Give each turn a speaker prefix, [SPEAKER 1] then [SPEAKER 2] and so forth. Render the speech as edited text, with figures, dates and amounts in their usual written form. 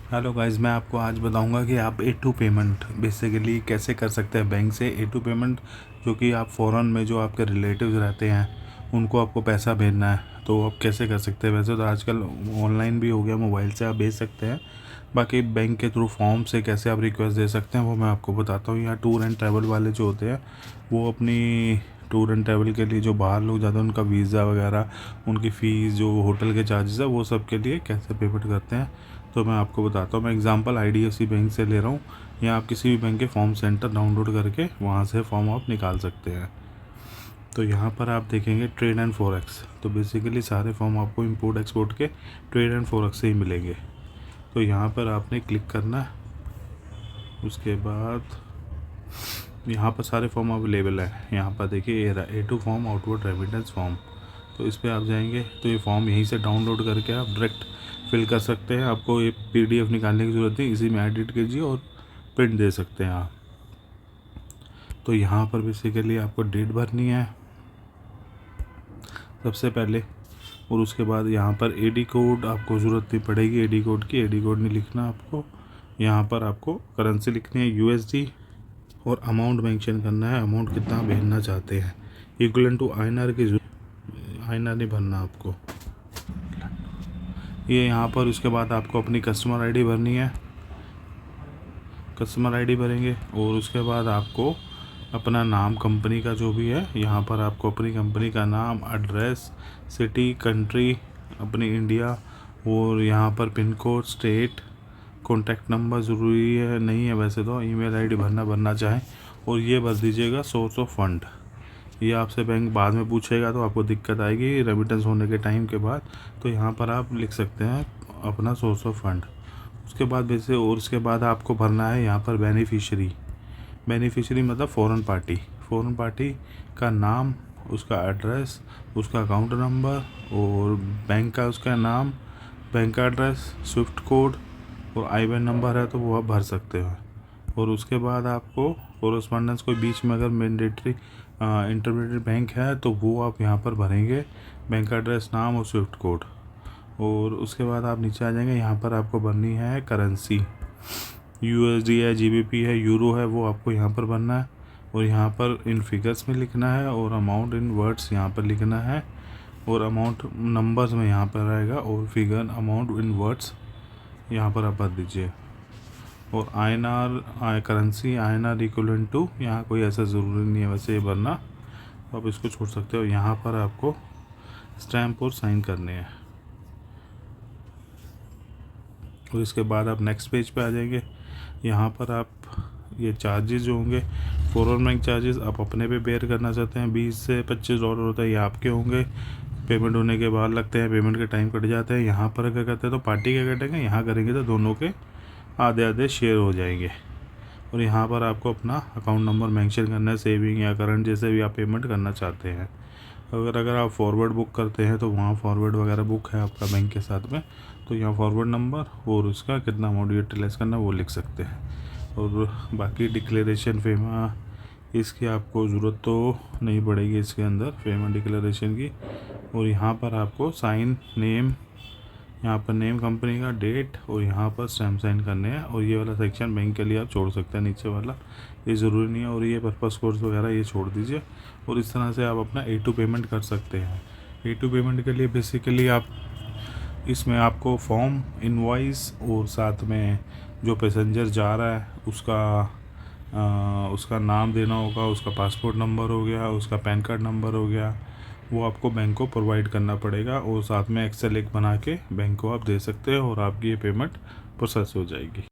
[SPEAKER 1] Hello guys, मैं आपको आज बताऊंगा कि आप A2 पेमेंट बेसिकली कैसे कर सकते हैं बैंक से। A2 पेमेंट जो कि आप फ़ॉरेन में जो आपके रिलेटिव्स रहते हैं उनको आपको पैसा भेजना है तो आप कैसे कर सकते हैं। वैसे तो आजकल ऑनलाइन भी हो गया, मोबाइल से आप भेज सकते हैं। बाकी बैंक के थ्रू फॉर्म से कैसे आप रिक्वेस्ट दे सकते हैं वो मैं आपको बताता हूँ। यहाँ टूर एंड ट्रैवल वाले जो होते हैं वो अपनी टूर एंड ट्रैवल के लिए जो बाहर लोग जाते हैं उनका वीज़ा वगैरह, उनकी फ़ीस, जो होटल के चार्जेस है, वो सब के लिए कैसे पेमेंट करते हैं तो मैं आपको बताता हूँ। मैं एग्जांपल IDFC बैंक से ले रहा हूँ, या आप किसी भी बैंक के फॉर्म सेंटर डाउनलोड करके वहाँ से फॉर्म आप निकाल सकते हैं। तो यहाँ पर आप देखेंगे ट्रेड एंड फॉरेक्स, तो बेसिकली सारे फॉर्म आपको इंपोर्ट एक्सपोर्ट के ट्रेड एंड फॉरेक्स से ही मिलेंगे। तो यहाँ पर आपने क्लिक करना है। उसके बाद यहाँ पर सारे फॉर्म अवेलेबल हैं। यहाँ पर देखिए ये रहा A2 form, outward remittance form. तो इस पर आप जाएंगे तो ये फॉर्म यहीं से डाउनलोड करके आप डायरेक्ट फिल कर सकते हैं। आपको ये PDF निकालने की ज़रूरत नहीं, इसी में एडिट कीजिए और प्रिंट दे सकते हैं आप। तो यहाँ पर बेसिकली आपको डेट भरनी है सबसे पहले, और उसके बाद यहाँ पर AD कोड आपको ज़रूरत नहीं पड़ेगी। AD कोड की AD कोड नहीं लिखना आपको। यहाँ पर आपको करेंसी लिखनी है USD और अमाउंट मेंशन करना है, अमाउंट कितना भेजना चाहते हैं। इक्वलेंट टू INR की INR नहीं भरना आपको ये यहाँ पर। उसके बाद आपको अपनी कस्टमर ID भरनी है, कस्टमर ID भरेंगे। और उसके बाद आपको अपना नाम कंपनी का जो भी है, यहाँ पर आपको अपनी कंपनी का नाम, एड्रेस, सिटी, कंट्री अपनी इंडिया, और यहाँ पर pin code, state, contact number ज़रूरी है नहीं है वैसे तो, ईमेल ID भरना चाहें, और ये भर दीजिएगा सोर्स ऑफ फंड। ये आपसे बैंक बाद में पूछेगा तो आपको दिक्कत आएगी रेमिटेंस होने के टाइम के बाद। तो यहाँ पर आप लिख सकते हैं अपना सोर्स ऑफ फंड। उसके बाद वैसे, और उसके बाद आपको भरना है यहाँ पर बेनिफिशियरी मतलब फ़ॉरेन पार्टी का नाम, उसका एड्रेस, उसका अकाउंट नंबर, और बैंक का उसका नाम, बैंक का एड्रेस, स्विफ्ट कोड, और IBAN नंबर है तो वो आप भर सकते हो। और उसके बाद आपको कोरस्पॉन्डेंस कोई बीच में अगर मैंडेटरी इंटरमीडिएट बैंक है तो वो आप यहाँ पर भरेंगे, बैंक का एड्रेस, नाम और स्विफ्ट कोड। और उसके बाद आप नीचे आ जाएंगे। यहाँ पर आपको भरनी है करेंसी, USD है, GBP है, यूरो है, वो आपको यहाँ पर भरना है। और यहाँ पर इन फिगर्स में लिखना है, और अमाउंट इन वर्ड्स यहाँ पर लिखना है, और अमाउंट नंबर्स में यहाँ पर आएगा, और फिगर अमाउंट इन वर्ड्स यहाँ पर आप भर दीजिए। और INR currency INR equivalent to, यहाँ कोई ऐसा ज़रूरी नहीं है वैसे ये भरना, तो आप इसको छोड़ सकते हो। यहाँ पर आपको स्टैम्प और साइन करने हैं। और इसके बाद आप नेक्स्ट पेज पे आ जाएंगे। यहाँ पर आप ये चार्जेस जो होंगे, फॉरेन बैंक चार्जेस आप अपने पे बेयर करना चाहते हैं, $20 से $25 होता है, ये आपके होंगे। पेमेंट होने के बाद लगते हैं, पेमेंट के टाइम कट जाते हैं। यहाँ पर अगर करते हैं तो पार्टी के कटेंगे, यहाँ करेंगे तो दोनों के आधे आधे शेयर हो जाएंगे। और यहाँ पर आपको अपना अकाउंट नंबर मेंशन करना है, सेविंग या करंट जैसे भी आप पेमेंट करना चाहते हैं। अगर आप फॉरवर्ड बुक करते हैं तो वहाँ फॉरवर्ड वगैरह बुक है आपका बैंक के साथ में, तो यहाँ फॉरवर्ड नंबर और उसका कितना अमाउंट यूटिलाइज करना वो लिख सकते हैं। और बाकी डिक्लेरेशन फेमा, इसकी आपको ज़रूरत तो नहीं पड़ेगी इसके अंदर, फेमा डिक्लेरेशन की। और यहाँ पर आपको साइन नेम, यहाँ पर नेम कंपनी का, डेट, और यहाँ पर स्टैम्प साइन करने हैं। और ये वाला सेक्शन बैंक के लिए आप छोड़ सकते हैं, नीचे वाला ये ज़रूरी नहीं है। और ये पर्पस कोड्स वगैरह ये छोड़ दीजिए। और इस तरह से आप अपना A2 पेमेंट कर सकते हैं। A2 पेमेंट के लिए बेसिकली आप इसमें आपको फॉर्म, इनवॉइस, और साथ में जो पैसेंजर जा रहा है उसका नाम देना होगा, उसका पासपोर्ट नंबर हो गया, उसका पैन कार्ड नंबर हो गया, वो आपको बैंक को प्रोवाइड करना पड़ेगा। और साथ में एक्सेल एक बना के बैंक को आप दे सकते हैं, और आपकी ये पेमेंट प्रोसेस हो जाएगी।